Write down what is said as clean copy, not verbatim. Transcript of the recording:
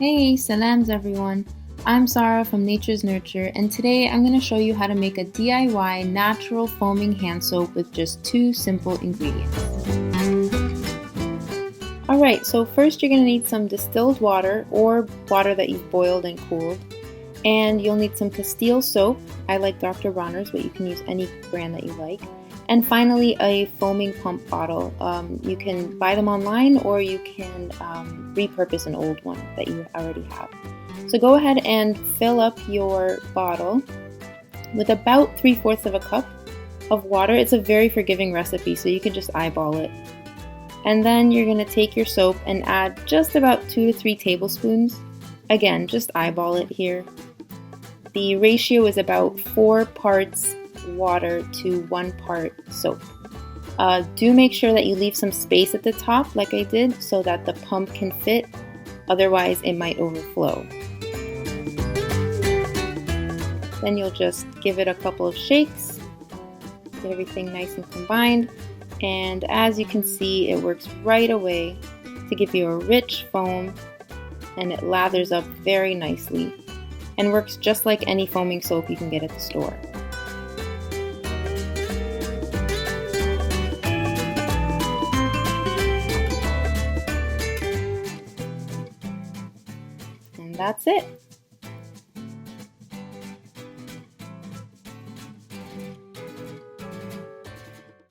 Hey, salams everyone. I'm Sarah from Nature's Nurture, and today I'm going to show you how to make a DIY natural foaming hand soap with just two simple ingredients. Alright, so first you're going to need some distilled water or water that you've boiled and cooled, and you'll need some Castile soap. I like Dr. Bronner's, but you can use any brand that you like. And finally, a foaming pump bottle. You can buy them online or you can repurpose an old one that you already have. So go ahead and fill up your bottle with about 3/4 of a cup of water. It's a very forgiving recipe, so you can just eyeball it. And then you're going to take your soap and add just about 2 to 3 tablespoons. Again, just eyeball it here. The ratio is about 4 parts water to 1 part soap. Do make sure that you leave some space at the top like I did so that the pump can fit, otherwise it might overflow. Then you'll just give it a couple of shakes, get everything nice and combined, and as you can see it works right away to give you a rich foam, and it lathers up very nicely and works just like any foaming soap you can get at the store. And that's it.